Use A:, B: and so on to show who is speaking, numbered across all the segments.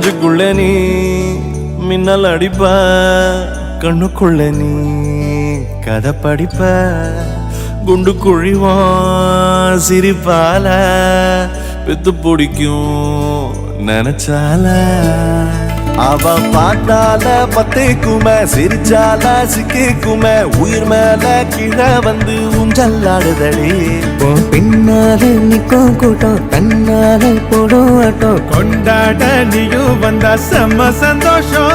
A: நெஞ்சுக்குள்ள நீ மின்னல் அடிப்ப, கண்ணுக்குள்ள நீ கதை படிப்ப, குண்டு குழிவான் சிரிப்பால பெத்து பிடிக்கும் நினைச்சால. அவ பாட்டால பத்தைக்குமே, சிரிச்சால சிக்கிக்குமே, உயிர் மேல கீழே வந்து ஊஞ்சல்லாடுதடி.
B: பின்னால நிக்கும் கூட்டம் தன்னால போடும் ஆட்டம்,
A: கொண்டாட நீயும் வந்தா செம்ம சந்தோஷம்.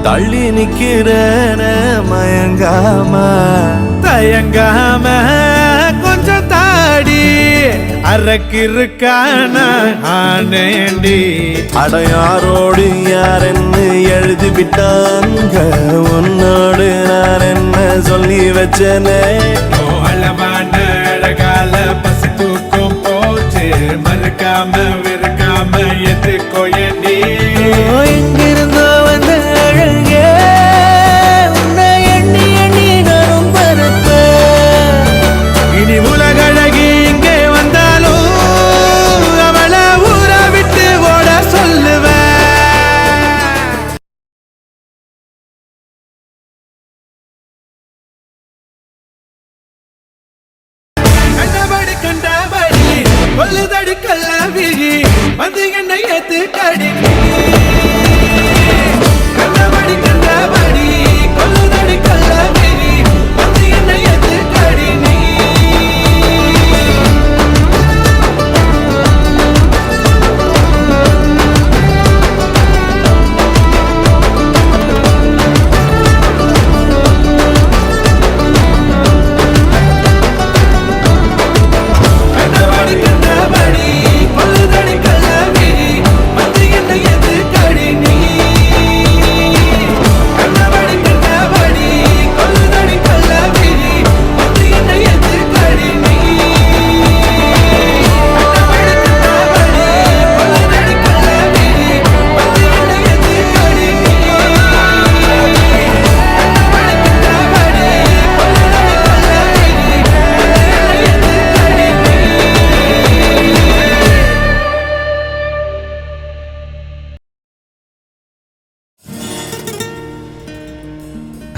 A: தள்ளி நிக்கிறேன மயங்காம தயங்காம கொஞ்சம் தாடி அரக்கிருக்கான ஆனேண்டி. அடையாரோடு யாரென்னு எழுதி விட்டாங்க, உன்னோடு நான் என்ன சொல்லி வச்சனே. அளவான அழகால பசி தூக்கம் போச்சு, மறுக்காம விருக்காம எதுக்கோ ஏண்டி.
B: எங்கிருந்தோ வந்த அழகே உன்னை எண்ணி எண்ணி நானும் பரப்ப.
A: இனி உலகழகி இங்கே வந்தாலும் அவளை ஊற விட்டு ஓட சொல்லுவேன். கண்டபடி கண்டபடி கொல்லுதடி கல்லாவிழி வந்து என்னை ஏத்து கடி. கண்டபடி கண்டபடி கொல்லுதடி கல்லாவிழி வந்து என்னை ஏத்து கடி.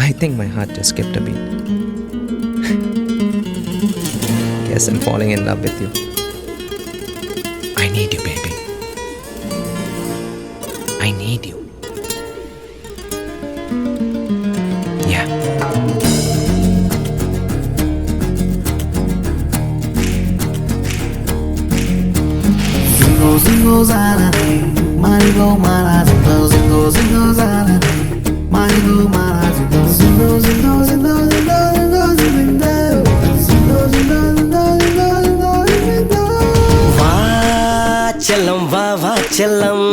B: I think my heart just skipped a beat. Guess I'm falling in love with you. I need you, baby. I need you. Yeah.
C: Zingo zingo zanani, marigo mara zingo zingo zingo zanani, marigo mara zingo zingo zingo zingo zingo zingo zingo zingo zingo zingo zingo.
D: வா செல்லம் வா வா செல்லம்,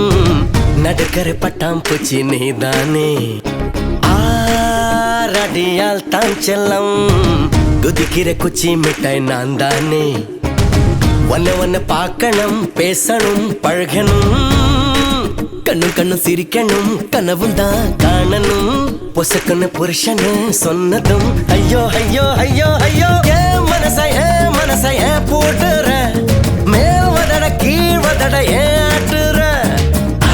D: நடுக்கரை பட்டாம் பூச்சி நீதானே. ஆரடியால் தான் செல்லம், குதிக்கிற குச்சி மிட்டாய் நான் தானே. ஒன்ன ஒன்ன பார்க்கணும், பேசணும், பழகணும், கண்ணும் கண்ணும் சிரிக்கணும், கனவும் தான் காணணும். பொசக்குன்னு புருஷன்னு சொன்னதும் ஐயோ ஐயோ ஐயோ ஐயோ. ஏன் மனச ஏன் போட்டுற, மேல் வதட கீழ் வதட ஏன் ஆட்டுற.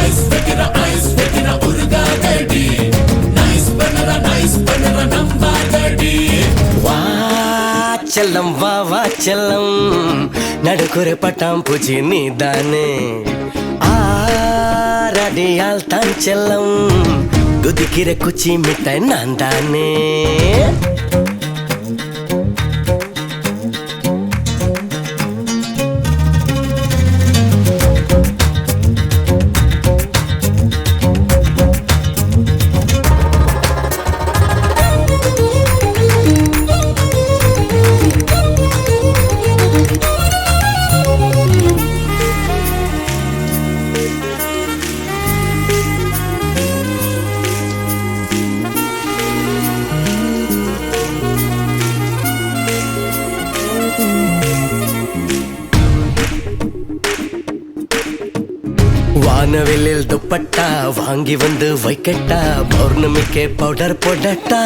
E: ஐஸ் வைக்கிற உருகாதடி, நைஸ்
D: செல்லம் நடுக்குறை பட்டாம்பூச்சி நீதானே ஆரடியால் தான் செல்லம் குதிக்கிற குச்சி மிட்டாய் நான் தானே வானவில்லில் துப்பட்டா வாங்கி வந்து வைக்கட்டா பௌர்ணமிக்கே பவுடர் போடட்டா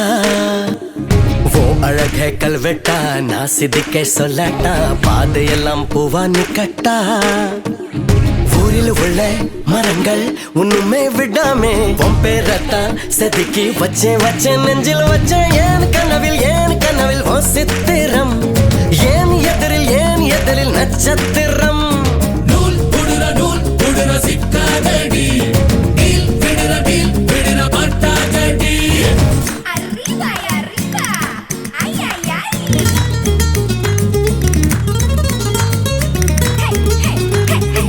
D: ஓ அழகே கல்வெட்டா நான் சிதிக்க சொல்லட்டா பாதையெல்லாம் பூவா நிக்கட்டா ஊரில் உள்ள மரங்கள் ஒண்ணுமே விடாமே உன் பேரத்தான் செதுக்கி வச்சேன் நெஞ்சில் வச்சேன் ஏன் கனவில் ஓ சித்திரம் ஏன் எதிரில் நட்சத்திரம்
A: சிக்காதடி டீல் விடுற பட்டாதடி
E: Arriba y arriba, ay ay ay. Hey hey hey hey.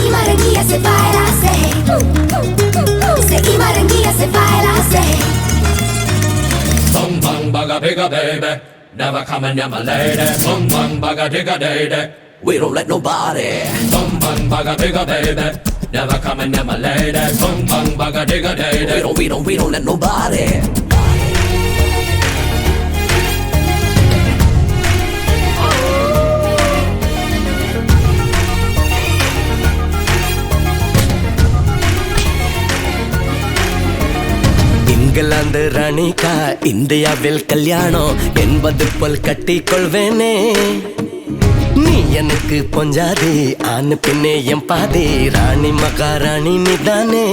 E: Y Barranquilla se baila así. Y Barranquilla se baila así.
A: Bum bum bugga bigga baby, never coming near my lady. Bum bum bugga digga day. We don't let nobody. Bum bum bugga bigga baby, never coming near my lady. Bum bum bugga digga day. We don't let nobody.
D: England ராணிக்கா இந்தியாவில் கல்யாணம் என்பது போல் கட்டிக்கொள்வேனே நீ எனக்கு பொஞ்சாதி ஆணு பின்னே என் பாதி ராணி மகாராணி நீதானே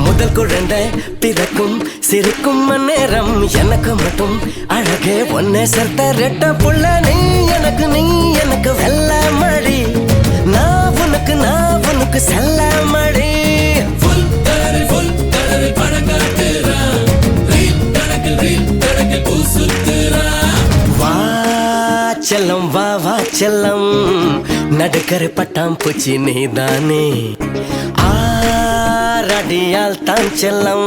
D: முதல் குழந்தை பிறக்கும் சிரிக்கும் நேரம் எனக்கு மட்டும் அழகே ஒன்னே சேர்த்த ரெட்ட புள்ள நீ எனக்கு வெள்ள மடி நான் உனக்கு செல்ல மடி செல்லம் வா செல்லம் நடுக்கரை பட்டாம்பூச்சி நீதானே ஆரடியால் தான் செல்லம்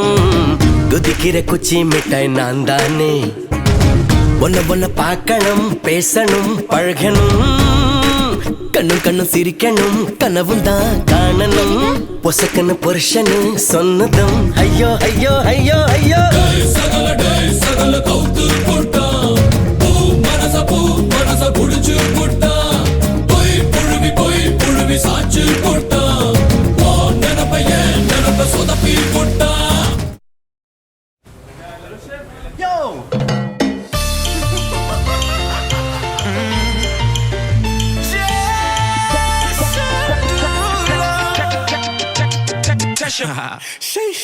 D: குதிக்கிற குச்சி மிட்டாய் நான் தானே ஒன்ன பார்க்கணும் பேசணும் பழகணும் கண்ணும் சிரிக்கணும் கனவும் தான் காணணும் பொசக்கன்னு புருஷனு சொன்னதும் ஐயோ ஐயோ ஐயோ ஐயோ
A: சகல கவுத்து போட்டா பூ மனச புடிச்சு போட்டா போய் புழுவி சாச்சு போட்டா நினப்ப சொதப்பி போட்டா
F: Sheesh.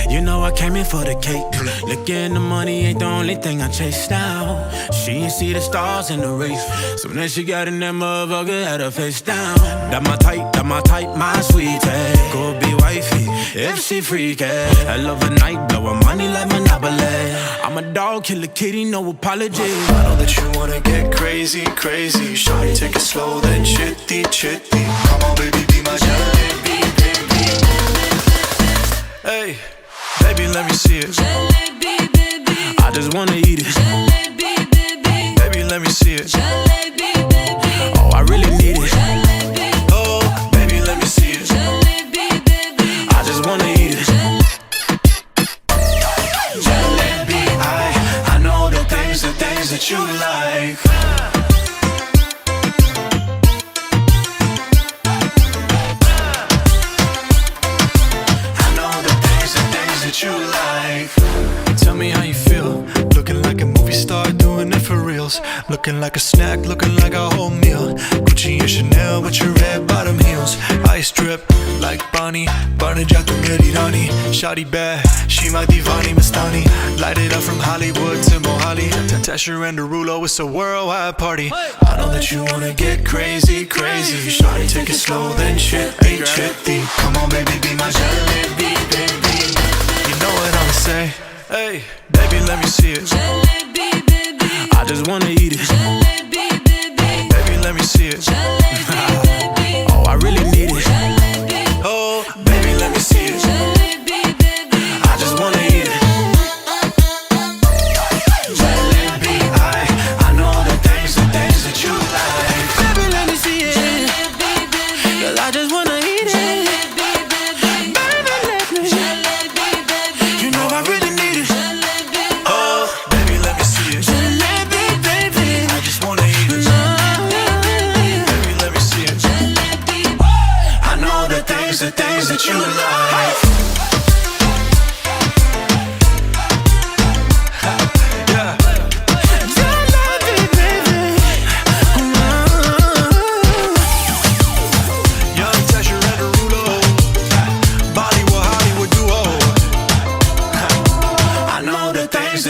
F: You know I came in for the cake. Looking the money ain't the only thing I chase now. She ain't see the stars in the race. Soon as she got in that motherfucker, had her face down. That my type, my sweetie. Could be wifey if she freaky. I love a night, blow her money like Monopoly. I'm a dog, kill a kitty, no apology.
G: I know that you wanna get crazy. Shawty, take it slow, then chitty. Come on, baby, be my jalebi, baby. Hey, baby, let me see it.
H: Jalebi, baby.
G: I just wanna eat it.
H: Jalebi, baby.
G: Baby, let me see it.
H: Jalebi, baby.
G: Oh, I really need it.
H: Jalebi.
G: Oh, baby, let me see it.
H: Jalebi, baby.
G: I just wanna eat it. Jalebi, I know the things that you like. You like. Tell me how you feel. Looking like a movie star, doing it for reals. Looking like a snack, looking like a whole meal. Gucci and Chanel with your red bottom heels. stones, ice drip like Bonnie. Burning jata meri rani, shawty bad, she my divani Mastani. Light it up from Hollywood to Mohali, Tesher and Derulo, it's a worldwide party. I know that you wanna get crazy, crazy. Shawty, take it slow, then chitty, chitty. Come on, baby, be my jalebi, baby. You know what I'ma say? Hey, baby, let me see it.
H: Jalebi, baby.
F: I just wanna eat it.
H: Jalebi, baby.
G: Baby, let me see it.
H: Jalebi,
F: Oh, I really need it.
H: jalebi,
G: Oh, baby, let me see it.
H: jalebi, baby.
G: I just wanna eat it. Jalebi, I know the things that you like.
F: Baby, let me see it.
H: Jalebi, baby.
F: Girl, I just wanna eat it.
H: Jalebi, baby.
F: Baby, let me.
H: Jalebi, baby.
F: You know I really need it.
H: Jalebi,
G: Oh, baby, let me see it.
F: Jalebi, baby.
G: I just wanna eat it. Baby, let me see it.
H: jalebi.
G: I know the things that you like. Yeah.
F: Jalebi, baby.
G: Young Tesher and Derulo, Bollywood, Hollywood duo. I know the things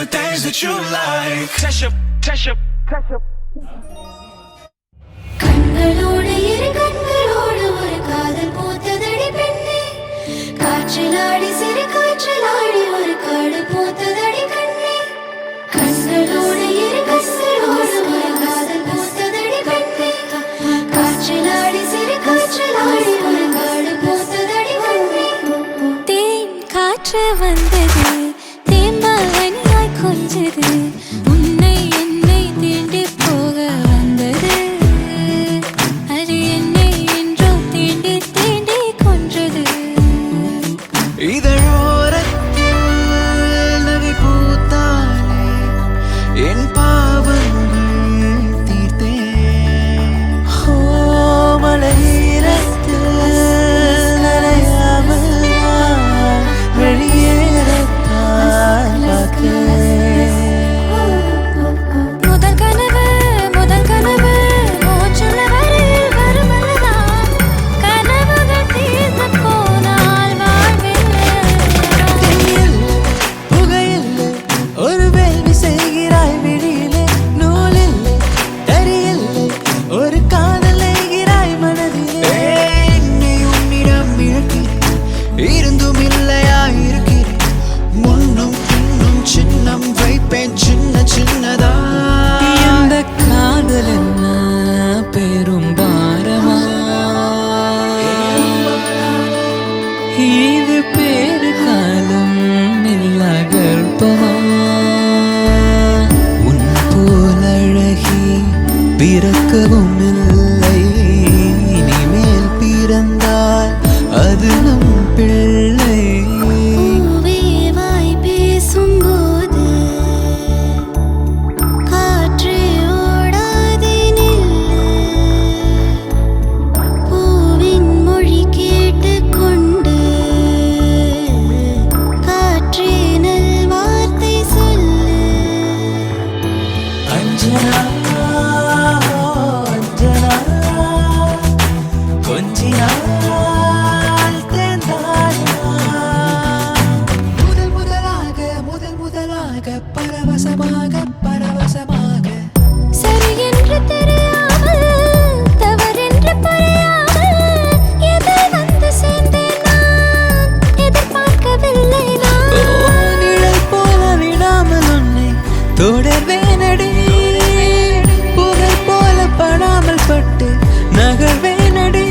G: that you like. Tesher.
E: கண்களோடு இரு கண்களோடு ஒரு காதல் பூத்ததடி பெண்ணே காற்றிலாடி சிறு காற்றிலாடி ஒரு காடு பூத்ததடி கண்ணே கண்களோடு இரு கண்களோடு ஒரு காதல் பூத்ததடி பெண்ணே காற்றிலாடி சிறு காற்றிலாடி ஒரு காடு பூத்ததடி கண்ணே தேன் காற்று வந்தது தேம்பாவனியாய் கொஞ்சது உன்னை என்னை தேடி போக வந்தது அது என்னை என்றோ தேடி தேடி கொன்றது
C: இதழோரத்தில் நகை பூத்தாலே என் பாவங்கள் தீர்த்தேன் மலையிரத்தில் நனையாமல் நான் வெளியேறத்தான் பார்த்தேன்
E: முதல் கனவு மூச்சுள்ள வரையில் வருமல்லதான் கனவுகள் தீர்ந்து போனால் வாழ்வில்லை
C: புகையில்லை ஒரு வேள்வி செய்கிறாய் விழியிலே நூலில்லை தரியில்லை ஒரு காதல் நெய்கிறாய் மனதிலே என்னை உன்னிடம் இழக்கிறேன் இருந்தும் இல்லையா இருக்கிறேன் முன்னும் பின்னும் சின்னம் வைப்பேன் சின்ன சின்னதா இந்த காதல் என்ன பெரும் பாரமா இது பேரு காலம் இல்ல கர்ப்பமா உன் போல் அழகி பிறக்கவும் இல்லை இனிமேல் பிறந்தால் அது நம் பிள்ளை
E: பூவேவாய் பேசும்போது காற்றே ஓடாதே நில்லு பூவின் மொழி கேட்டுக்கொண்டு காற்றே நல்வார்த்தை சொல்லு
C: அஞ்சனா அஞ்சனா கொஞ்சினால் தேர்ந்தாயா முதலாக பரவசமாக
E: சரி என்று தெரியாமல் தவறென்று புரியாமல் எதில் வந்து சேர்ந்தேன் நான் எதிர்பார்க்கவில்லை நான்
C: நிழல் போல விடாமல் உன்னை தொடர்வேனடி புகை போல படாமல் பட்டு நகர்வேனடி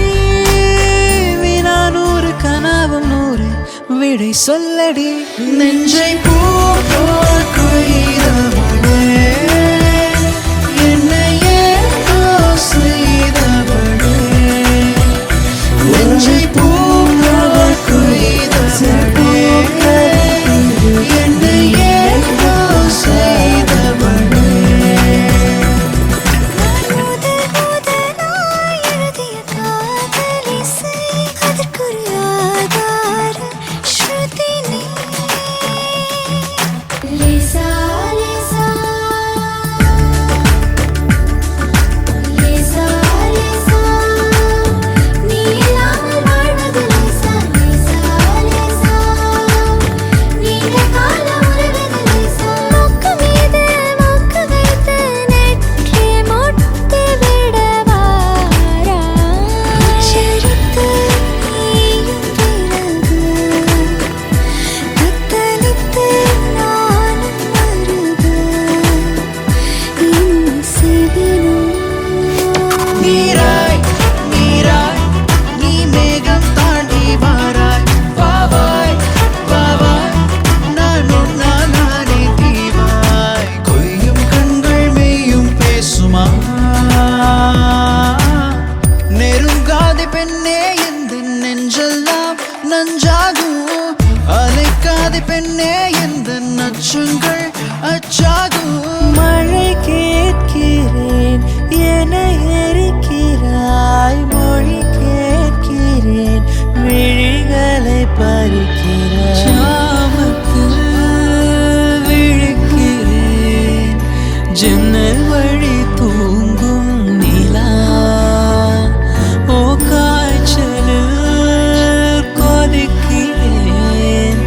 C: வினா 100 கனவும் 100 விடை சொல்லடி நெஞ்சை பூப்போல் கொய்தவளே என்னை ஏதோ செய்தவளே நெஞ்சை பூப்போல் கொய்தவளே என்னை ஏதோ செய்தவளே
E: முதலாய் எழுதிய காதலிசை அதற்கொரு ஆதார ஸ்ருதி நீ லேசா லேசா
C: பெண்ணே எந்த நெஞ்செல்லாம் நஞ்சாகும் அலைக்காத பெண்ணே எந்த நச்சுங்கள் அச்சாகும்
I: மழை கேட்கிறேன் என எரிக்கிறாய் மொழி கேட்கிறேன் விழிகளை பறிக்கிறாய் சாமத்தில் விழிக்கிறேன் ஜன்னல் வழி தூங்கும் நிலா ஓ காய்ச்சலில் கொதிக்கிறேன்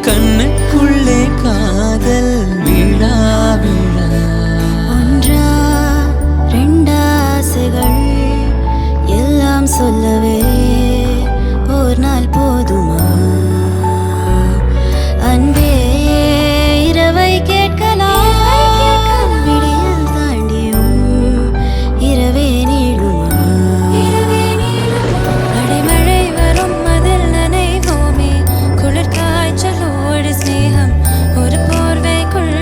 I: கண்ணுக்குள்ளே காதல் விழா விழா
E: ஒன்றா ரெண்டாசைகள் எல்லாம் சொல்லவே ஒரு நாள் போதுமா அன்பே இரவை கேட்கலாம் விடியல் தாண்டியும் இரவே நீளுமா அடைமழை வரும் அதில் நனைவோமே குளிர் காய்ச்சலோடு ஸ்நேகம் ஒரு போர்வைக்குள்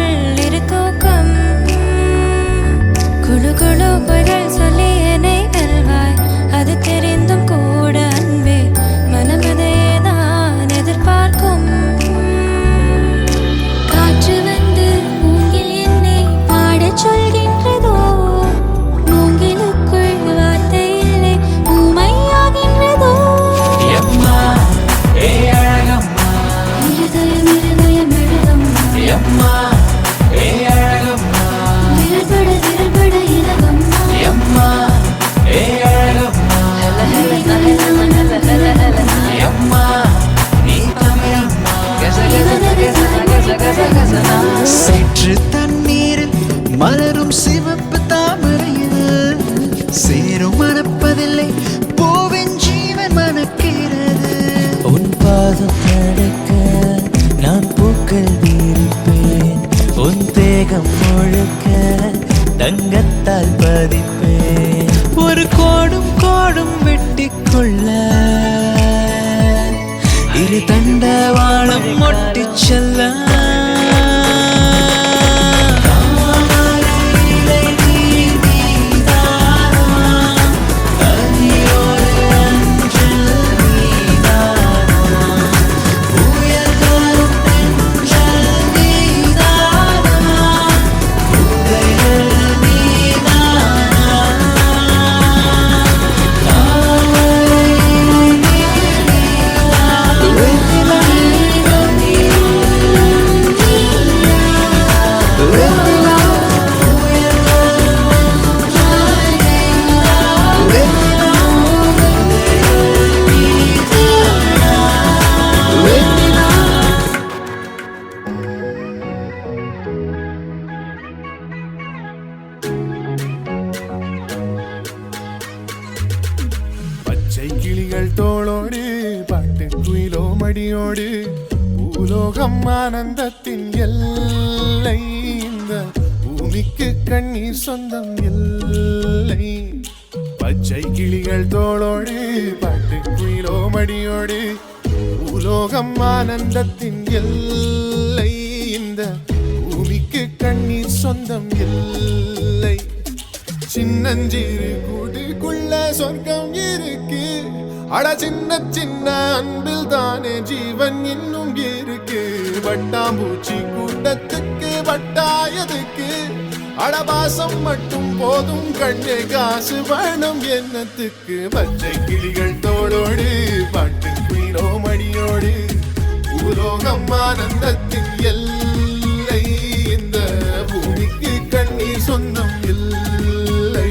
E: இரு தூக்கம் குழு குழு பொய்கள் சொல்லி என்னை வெல்வாய் அது தெரிந்தும் கூட அன்பே மனமதையேதான் எதிர்பார்க்கும் காற்று வந்து மூங்கில் என்னை பாடச் சொல்கின்றதோ மூங்கிலுக்குள் வார்த்தை இல்லை ஊமையாகின்றதோ
A: எம்மா ஏ அழகம்மா
E: இருதயம் இருதயம் எழுதம்மா
A: எம்மா ஏ அழகம்மா
E: விரல்பட விரல்பட இலவம்மா
A: எம்மா ஏ அழகம்மா எம்மா நீ தமிழம்மா
C: சேற்று தண்ணீரில் மலரும் சிவப்பு தாமரையில் சேரும் மணப்பதில்லை பூவின் ஜீவன் மணக்கிறது
I: உன் பாதம் நடக்க நான் பூக்கள் விரிப்பேன் உன் தேகம் முழுக்க தங்கத்தால் பதிப்பேன் ஒரு கோடும் கோடும் வெட்டிக்கொள்ள இரு தண்டவாளம் மொட்டிச் செல்ல
G: பச்சை கிளிகள் தோளோடு பாட்டு குயிலோ மடியோடு பூலோகம் ஆனந்தத்தின் எல்லை இந்த பூமிக்கு கண்ணீர் சொந்தம் இல்லை பச்சை கிளிகள் தோளோடு பாட்டு குயிலோ மடியோடு பூலோகம் ஆனந்தத்தின் எல்லை இந்த பூமிக்கு கண்ணீர் சொந்தம் இல்லை சின்னஞ்சிறு கூட்டுக்குள்ள சொர்க்கம் இருக்கு அட சின்ன சின்ன அன்பில் தானே ஜீவன் இன்னும் இருக்கு வட்டாம்பூச்சி கூட்டத்துக்கு வட்டாயதுக்கு அடபாசம் மட்டும் போதும் கண்ணே காசு வேணும் என்னத்துக்கு பச்சை கிளிகள் தோளோடு பாட்டு குயிலோ மடியோடு பூலோகம் ஆனந்தத்தின் எல்லை இந்த பூமிக்கு கண்ணீர் சொந்தம் இல்லை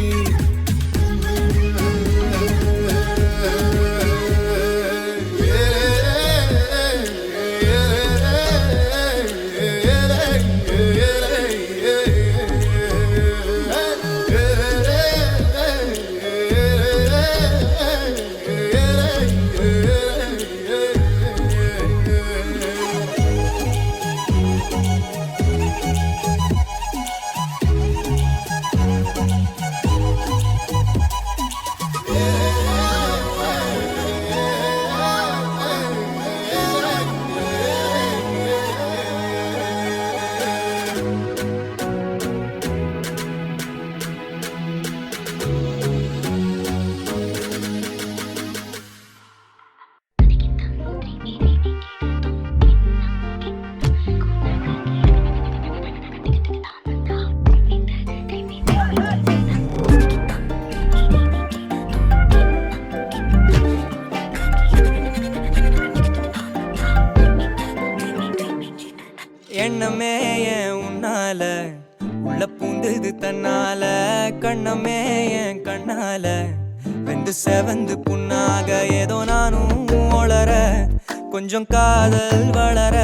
I: தன்னால கண்ணமே என் கண்ணால வெந்து செவந்து புண்ணாக ஏதோ நானும் ஒளர கொஞ்சம் காதல் வளர